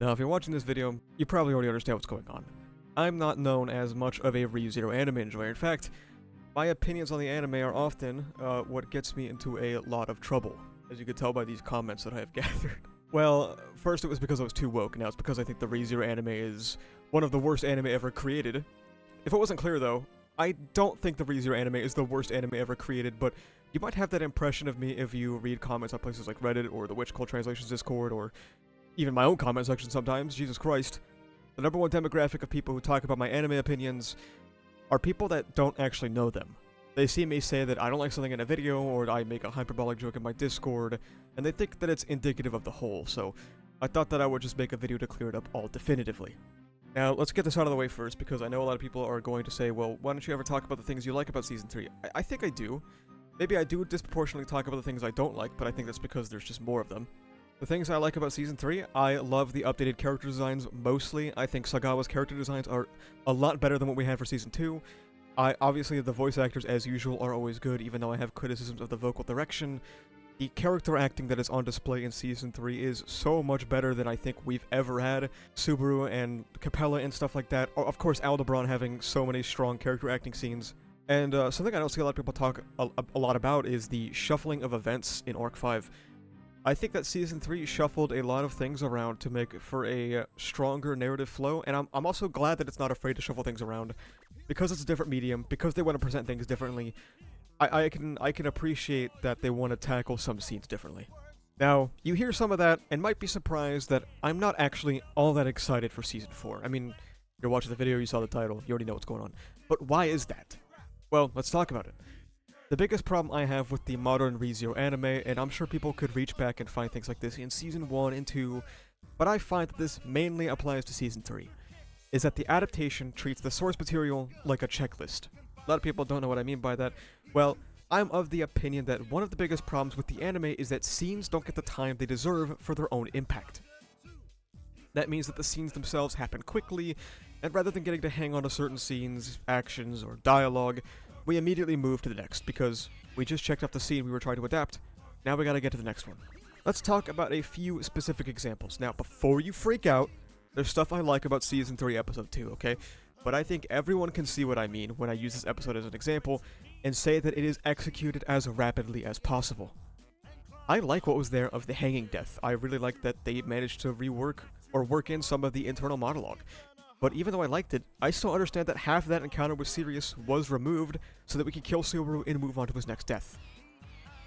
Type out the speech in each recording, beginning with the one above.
Now, if you're watching this video, you probably already understand what's going on. I'm not known as much of a ReZero anime enjoyer. In fact, my opinions on the anime are often what gets me into a lot of trouble, as you could tell by these comments that I have gathered. Well, first it was because I was too woke, now it's because I think the ReZero anime is one of the worst anime ever created. If it wasn't clear though, I don't think the ReZero anime is the worst anime ever created, but you might have that impression of me if you read comments on places like Reddit or the Witch Cult Translations Discord or even my own comment section sometimes. Jesus Christ. The number one demographic of people who talk about my anime opinions are people that don't actually know them. They see me say that I don't like something in a video, or I make a hyperbolic joke in my Discord, and they think that it's indicative of the whole, so I thought that I would just make a video to clear it up all definitively. Now, let's get this out of the way first, because I know a lot of people are going to say, well, why don't you ever talk about the things you like about Season 3? I think I do. Maybe I do disproportionately talk about the things I don't like, but I think that's because there's just more of them. The things I like about Season 3, I love the updated character designs mostly. I think Sagawa's character designs are a lot better than what we had for Season 2. Obviously, the voice actors, as usual, are always good, even though I have criticisms of the vocal direction. The character acting that is on display in Season 3 is so much better than I think we've ever had. Subaru and Capella and stuff like that. Of course, Aldebaran having so many strong character acting scenes. And something I don't see a lot of people talk a lot about is the shuffling of events in Arc 5. I think that Season 3 shuffled a lot of things around to make for a stronger narrative flow, and I'm also glad that it's not afraid to shuffle things around. Because it's a different medium, because they want to present things differently, I can appreciate that they want to tackle some scenes differently. Now, you hear some of that, and might be surprised that I'm not actually all that excited for Season 4. I mean, you're watching the video, you saw the title, you already know what's going on. But why is that? Well, let's talk about it. The biggest problem I have with the modern ReZero anime, and I'm sure people could reach back and find things like this in Season 1 and 2, but I find that this mainly applies to Season 3, is that the adaptation treats the source material like a checklist. A lot of people don't know what I mean by that. Well, I'm of the opinion that one of the biggest problems with the anime is that scenes don't get the time they deserve for their own impact. That means that the scenes themselves happen quickly, and rather than getting to hang on to certain scenes, actions, or dialogue, we immediately move to the next, because we just checked off the scene we were trying to adapt. Now we gotta get to the next one. Let's talk about a few specific examples. Now, before you freak out, there's stuff I like about Season 3, Episode 2, okay? But I think everyone can see what I mean when I use this episode as an example, and say that it is executed as rapidly as possible. I like what was there of the hanging death. I really like that they managed to rework or work in some of the internal monologue. But even though I liked it, I still understand that half of that encounter with Sirius was removed so that we could kill Subaru and move on to his next death.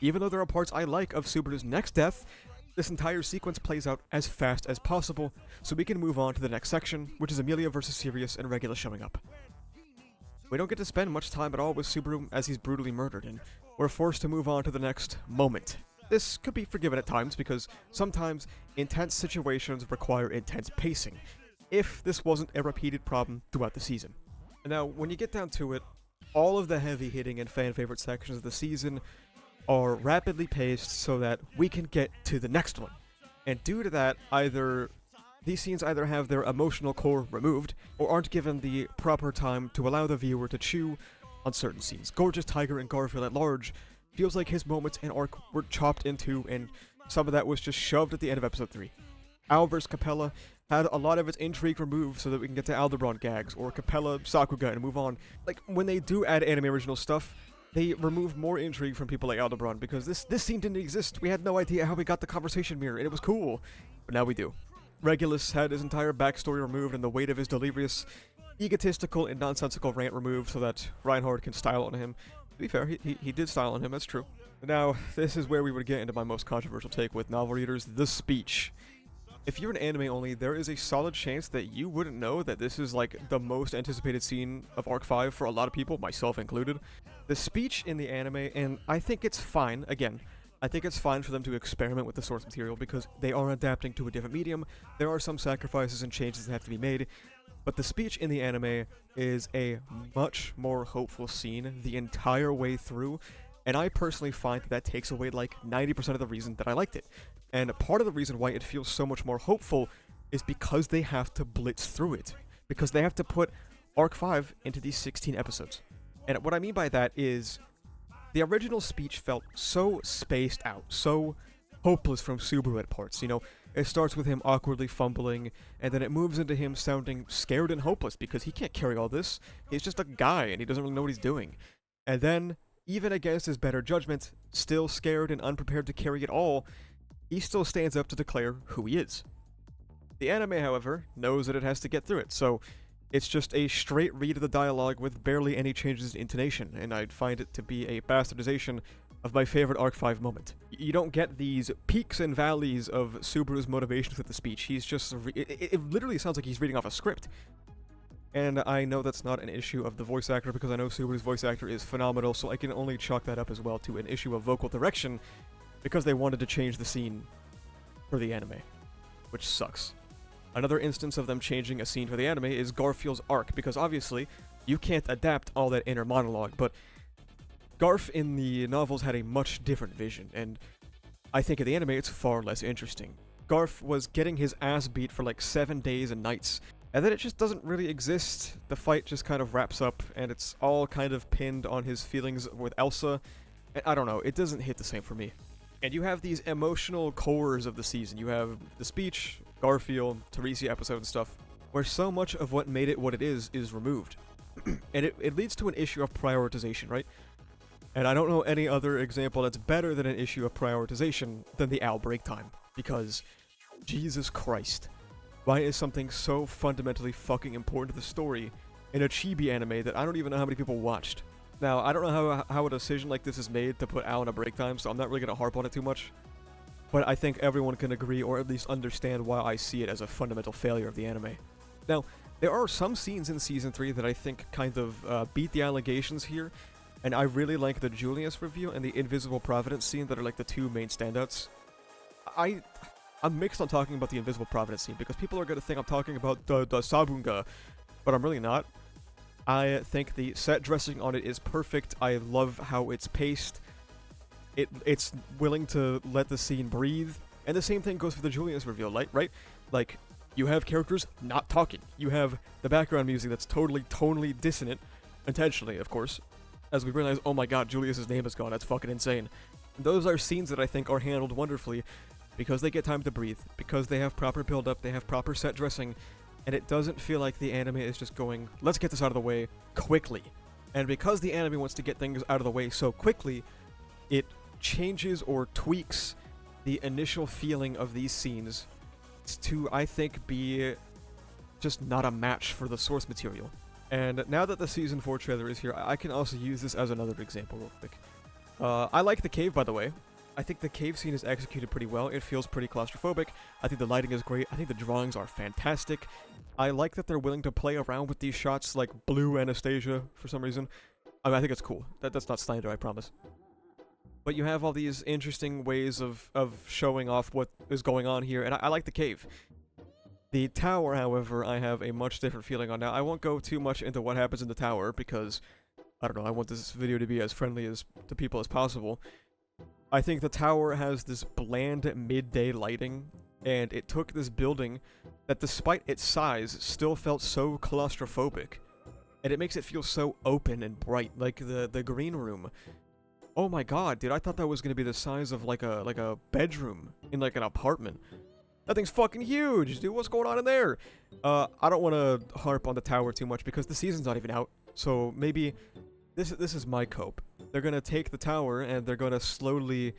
Even though there are parts I like of Subaru's next death, this entire sequence plays out as fast as possible so we can move on to the next section, which is Amelia versus Sirius and Regulus showing up. We don't get to spend much time at all with Subaru as he's brutally murdered, and we're forced to move on to the next moment. This could be forgiven at times because sometimes intense situations require intense pacing, if this wasn't a repeated problem throughout the season. Now, when you get down to it, all of the heavy-hitting and fan-favorite sections of the season are rapidly paced so that we can get to the next one. And due to that, these scenes either have their emotional core removed, or aren't given the proper time to allow the viewer to chew on certain scenes. Gorgeous Tiger and Garfield at large feels like his moments and arc were chopped into, and some of that was just shoved at the end of Episode 3. Al vs. Capella had a lot of its intrigue removed so that we can get to Aldebaran gags, or Capella, Sakuga, and move on. Like, when they do add anime original stuff, they remove more intrigue from people like Aldebaran, because this scene didn't exist. We had no idea how we got the conversation mirror, and it was cool. But now we do. Regulus had his entire backstory removed and the weight of his delirious, egotistical, and nonsensical rant removed so that Reinhard can style on him. To be fair, he did style on him, that's true. Now, this is where we would get into my most controversial take with novel readers, the speech. If you're an anime only, there is a solid chance that you wouldn't know that this is like the most anticipated scene of Arc 5 for a lot of people, myself included. The speech in the anime, and I think it's fine, again, I think it's fine for them to experiment with the source material because they are adapting to a different medium, there are some sacrifices and changes that have to be made, but the speech in the anime is a much more hopeful scene the entire way through, and I personally find that takes away like 90% of the reason that I liked it. And part of the reason why it feels so much more hopeful is because they have to blitz through it. Because they have to put Arc 5 into these 16 episodes. And what I mean by that is, the original speech felt so spaced out, so hopeless from Subaru at parts, you know? It starts with him awkwardly fumbling, and then it moves into him sounding scared and hopeless because he can't carry all this. He's just a guy and he doesn't really know what he's doing. And then, even against his better judgment, still scared and unprepared to carry it all, he still stands up to declare who he is. The anime, however, knows that it has to get through it, so it's just a straight read of the dialogue with barely any changes in intonation, and I'd find it to be a bastardization of my favorite Arc 5 moment. You don't get these peaks and valleys of Subaru's motivations with the speech. He's just... it literally sounds like he's reading off a script. And I know that's not an issue of the voice actor, because I know Subaru's voice actor is phenomenal, so I can only chalk that up as well to an issue of vocal direction, because they wanted to change the scene for the anime, which sucks. Another instance of them changing a scene for the anime is Garfield's arc, because obviously, you can't adapt all that inner monologue, but Garf in the novels had a much different vision, and I think in the anime it's far less interesting. Garf was getting his ass beat for like 7 days and nights, and then it just doesn't really exist. The fight just kind of wraps up, and it's all kind of pinned on his feelings with Elsa, and I don't know, it doesn't hit the same for me. And you have these emotional cores of the season. You have the speech, Garfield, Teresia episode and stuff, where so much of what made it what it is removed. And it leads to an issue of prioritization, right? And I don't know any other example that's better than an issue of prioritization than the Owl break time. Because, Jesus Christ, why is something so fundamentally fucking important to the story in a chibi anime that I don't even know how many people watched? Now, I don't know how a decision like this is made to put Owl in a break time, so I'm not really going to harp on it too much. But I think everyone can agree, or at least understand why I see it as a fundamental failure of the anime. Now, there are some scenes in Season 3 that I think kind of beat the allegations here, and I really like the Julius review and the Invisible Providence scene that are like the two main standouts. I'm mixed on talking about the Invisible Providence scene, because people are going to think I'm talking about the Sabunga, but I'm really not. I think the set dressing on it is perfect. I love how it's paced. It's willing to let the scene breathe. And the same thing goes for the Julius reveal, right? Like, you have characters not talking. You have the background music that's totally tonally dissonant, intentionally, of course, as we realize, oh my god, Julius's name is gone, that's fucking insane. And those are scenes that I think are handled wonderfully, because they get time to breathe, because they have proper build-up, they have proper set dressing, and it doesn't feel like the anime is just going, let's get this out of the way quickly. And because the anime wants to get things out of the way so quickly, it changes or tweaks the initial feeling of these scenes to, I think, be just not a match for the source material. And now that the Season 4 trailer is here, I can also use this as another example real quick. I like the cave, by the way. I think the cave scene is executed pretty well. It feels pretty claustrophobic. I think the lighting is great. I think the drawings are fantastic. I like that they're willing to play around with these shots like blue Anastasia for some reason. I mean, I think it's cool. That's not slander, I promise. But you have all these interesting ways of showing off what is going on here, and I like the cave. The tower, however, I have a much different feeling on now. I won't go too much into what happens in the tower because, I don't know, I want this video to be as friendly to people as possible. I think the tower has this bland midday lighting, and it took this building that, despite its size, still felt so claustrophobic. And it makes it feel so open and bright, like the green room. Oh my god, dude, I thought that was gonna be the size of like a bedroom in like an apartment. That thing's fucking huge, dude, what's going on in there? I don't want to harp on the tower too much because the season's not even out, so maybe this is my cope. They're gonna take the tower and they're gonna slowly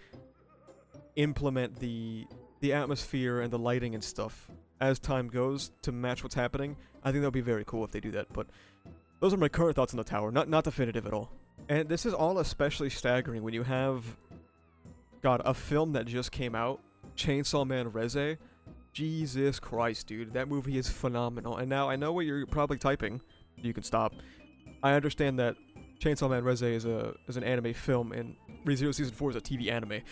implement the atmosphere and the lighting and stuff as time goes to match what's happening. I think that would be very cool if they do that, but those are my current thoughts on the tower, not definitive at all. And this is all especially staggering when you have, God, a film that just came out, Chainsaw Man Reze. Jesus Christ, dude, that movie is phenomenal. And now I know what you're probably typing. You can stop. I understand that Chainsaw Man Reze is an anime film, and ReZero Season 4 is a TV anime.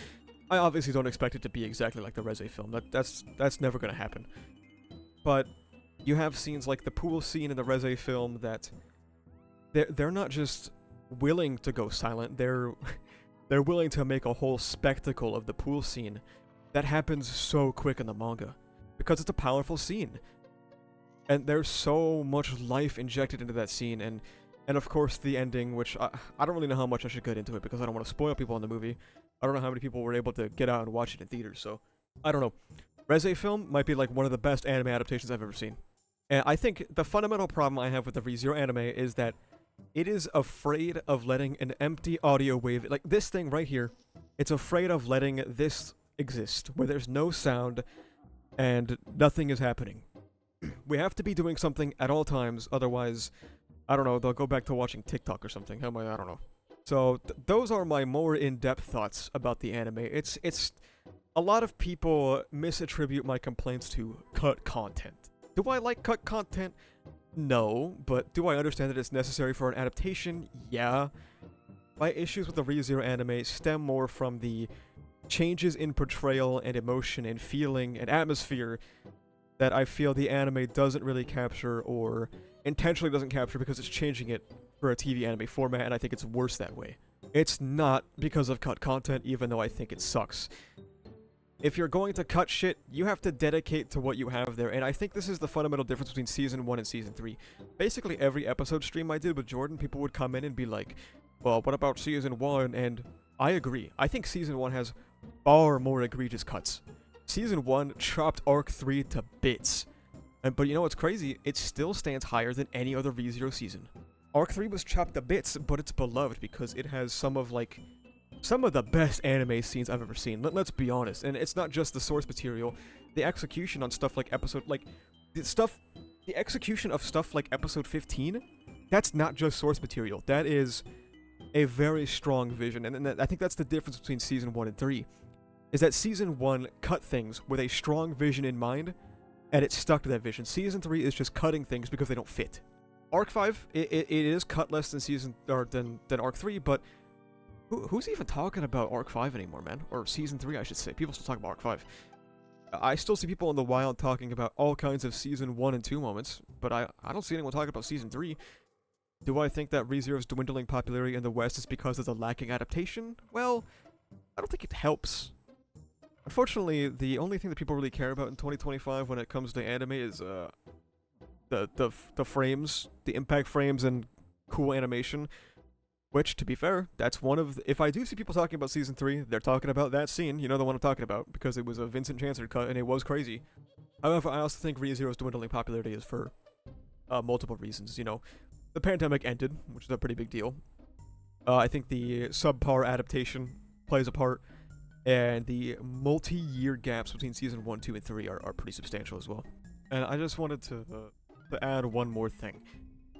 I obviously don't expect it to be exactly like the Reze film. That's never gonna happen. But you have scenes like the pool scene in the Reze film that they're not just willing to go silent. They're willing to make a whole spectacle of the pool scene that happens so quick in the manga because it's a powerful scene. And there's so much life injected into that scene, and of course the ending, which I don't really know how much I should get into it because I don't want to spoil people on the movie. I don't know how many people were able to get out and watch it in theaters, so I don't know. Reze film might be like one of the best anime adaptations I've ever seen. And I think the fundamental problem I have with the ReZero anime is that it is afraid of letting an empty audio wave, like this thing right here, it's afraid of letting this exist, where there's no sound and nothing is happening. We have to be doing something at all times, otherwise, I don't know, they'll go back to watching TikTok or something. How am I don't know. So, those are my more in-depth thoughts about the anime. It's a lot of people misattribute my complaints to cut content. Do I like cut content? No, but do I understand that it's necessary for an adaptation? Yeah. My issues with the ReZero anime stem more from the changes in portrayal and emotion and feeling and atmosphere that I feel the anime doesn't really capture or intentionally doesn't capture because it's changing it for a TV anime format, and I think it's worse that way. It's not because of cut content, even though I think it sucks. If you're going to cut shit, you have to dedicate to what you have there, and I think this is the fundamental difference between Season 1 and Season 3. Basically, every episode stream I did with Jordan, people would come in and be like, well, what about Season 1? And I agree. I think Season 1 has far more egregious cuts. Season 1 chopped Arc 3 to bits. But you know what's crazy? It still stands higher than any other ReZero season. Arc 3 was chopped to bits, but it's beloved because it has some of the best anime scenes I've ever seen. Let's be honest. And it's not just the source material. The execution on stuff like the execution of stuff like episode 15, that's not just source material. That is a very strong vision. And I think that's the difference between Season 1 and 3. Is that Season 1 cut things with a strong vision in mind, and it stuck to that vision. Season 3 is just cutting things because they don't fit. Arc 5, it is cut less than Arc 3, but who's even talking about Arc 5 anymore, man? Or Season 3, I should say. People still talk about Arc 5. I still see people in the wild talking about all kinds of Season 1 and 2 moments, but I don't see anyone talking about Season 3. Do I think that ReZero's dwindling popularity in the West is because of the lacking adaptation? Well, I don't think it helps. Unfortunately, the only thing that people really care about in 2025 when it comes to anime is the frames, the impact frames, and cool animation. Which, to be fair, that's one of if I do see people talking about Season 3, they're talking about that scene, you know the one I'm talking about, because it was a Vincent Chancellor cut, and it was crazy. However, I also think ReZero's dwindling popularity is for multiple reasons, you know. The pandemic ended, which is a pretty big deal. I think the subpar adaptation plays a part, and the multi-year gaps between Season 1, 2, and 3 are pretty substantial as well. And I just wanted to add one more thing.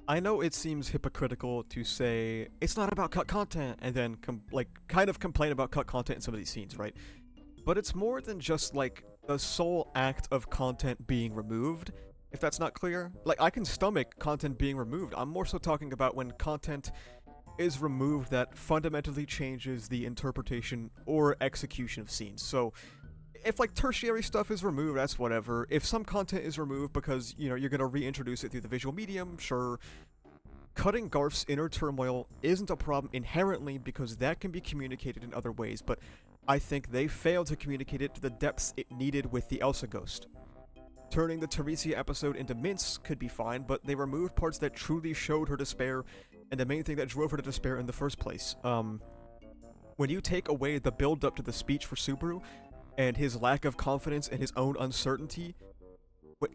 I know it seems hypocritical to say it's not about cut content and then kind of complain about cut content in some of these scenes, right? But it's more than just like the sole act of content being removed, if that's not clear. Like, I can stomach content being removed. I'm more so talking about when content is removed that fundamentally changes the interpretation or execution of scenes. So if like tertiary stuff is removed, that's whatever. If some content is removed because, you know, you're gonna reintroduce it through the visual medium, sure. Cutting Garf's inner turmoil isn't a problem inherently because that can be communicated in other ways, but I think they failed to communicate it to the depths it needed with the Elsa ghost. Turning the Teresia episode into mince could be fine, but they removed parts that truly showed her despair and the main thing that drove her to despair in the first place. When you take away the build-up to the speech for Subaru, and his lack of confidence and his own uncertainty,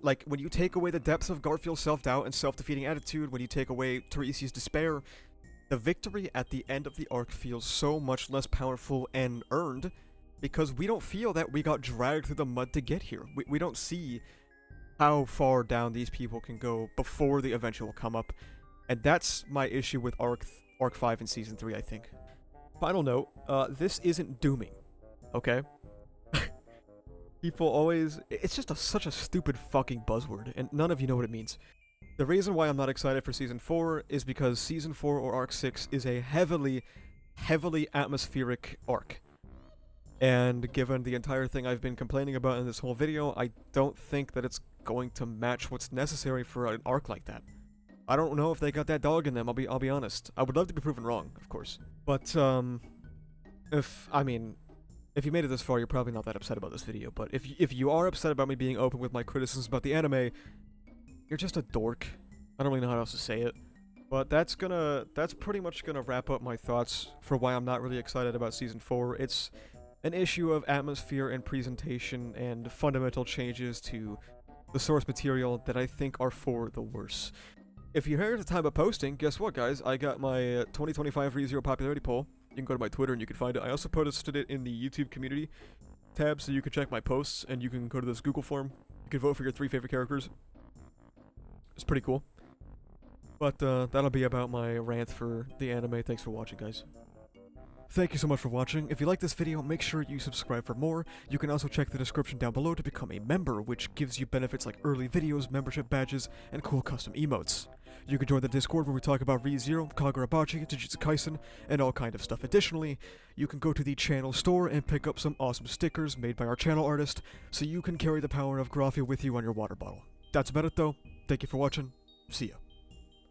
like, when you take away the depths of Garfield's self-doubt and self-defeating attitude, when you take away Teresia's despair, the victory at the end of the arc feels so much less powerful and earned, because we don't feel that we got dragged through the mud to get here. We don't see how far down these people can go before the eventual come up, and that's my issue with Arc 5 and Season 3, I think. Final note, this isn't dooming, okay? People always... It's just such a stupid fucking buzzword, and none of you know what it means. The reason why I'm not excited for Season 4 is because Season 4 or Arc 6 is a heavily atmospheric arc. And given the entire thing I've been complaining about in this whole video, I don't think that it's going to match what's necessary for an arc like that. I don't know if they got that dog in them, I'll be honest. I would love to be proven wrong, of course. But, if you made it this far, you're probably not that upset about this video, but if you are upset about me being open with my criticisms about the anime, you're just a dork. I don't really know how else to say it. But that's pretty much gonna wrap up my thoughts for why I'm not really excited about Season 4. It's an issue of atmosphere and presentation and fundamental changes to the source material that I think are for the worse. If you're here at the time of posting, guess what, guys? I got my 2025 ReZero popularity poll. You can go to my Twitter and you can find it. I also posted it in the YouTube community tab, so you can check my posts, and you can go to this Google form. You can vote for your 3 favorite characters. It's pretty cool. But that'll be about my rant for the anime. Thanks for watching, guys. Thank you so much for watching. If you like this video, make sure you subscribe for more. You can also check the description down below to become a member, which gives you benefits like early videos, membership badges, and cool custom emotes. You can join the Discord where we talk about ReZero, Kagurabachi, Jujutsu Kaisen, and all kind of stuff. Additionally, you can go to the channel store and pick up some awesome stickers made by our channel artist, so you can carry the power of Graphia with you on your water bottle. That's about it though. Thank you for watching. See ya.